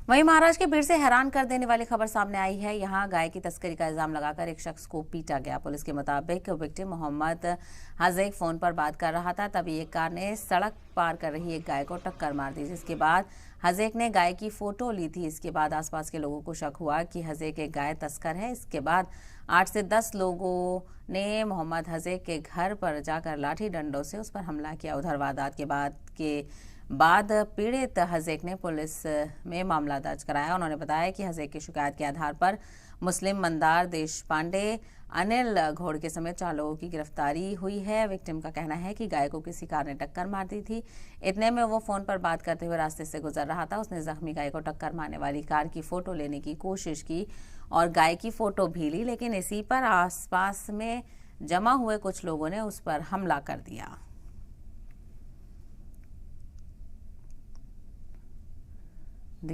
वहीं महाराष्ट्र के भीड़ से हैरान कर देने वाली खबर सामने आई है। यहां गाय की तस्करी का इल्जाम लगाकर एक शख्स को पीटा गया। पुलिस के मुताबिक विक्टिम मोहम्मद हज़ेक फोन पर बात कर रहा था, तभी एक कार ने सड़क पार कर रही एक गाय को टक्कर मार दी, जिसके बाद हज़ेक ने गाय की फोटो ली थी। इसके बाद आसपास के लोगों को शक हुआ कि हज़ेक एक गाय तस्कर है। इसके बाद 8 से 10 लोगों ने मोहम्मद हज़ेक के घर पर जाकर लाठी डंडों से उस पर हमला किया। उधर वारदात के बाद पीड़ित हज़ेक ने पुलिस में मामला दर्ज कराया। उन्होंने बताया कि हज़ेक की शिकायत के आधार पर मुस्लिम मंदार देशपांडे, अनिल घोड़के समेत 4 लोगों की गिरफ्तारी हुई है। विक्टिम का कहना है कि गाय को किसी कार ने टक्कर मार दी थी। इतने में वो फोन पर बात करते हुए रास्ते से गुजर रहा था। उसने जख्मी गाय को टक्कर मारने वाली कार की फोटो लेने की कोशिश की और गाय की फोटो भी ली, लेकिन इसी पर आसपास में जमा हुए कुछ लोगों ने उस पर हमला कर दिया।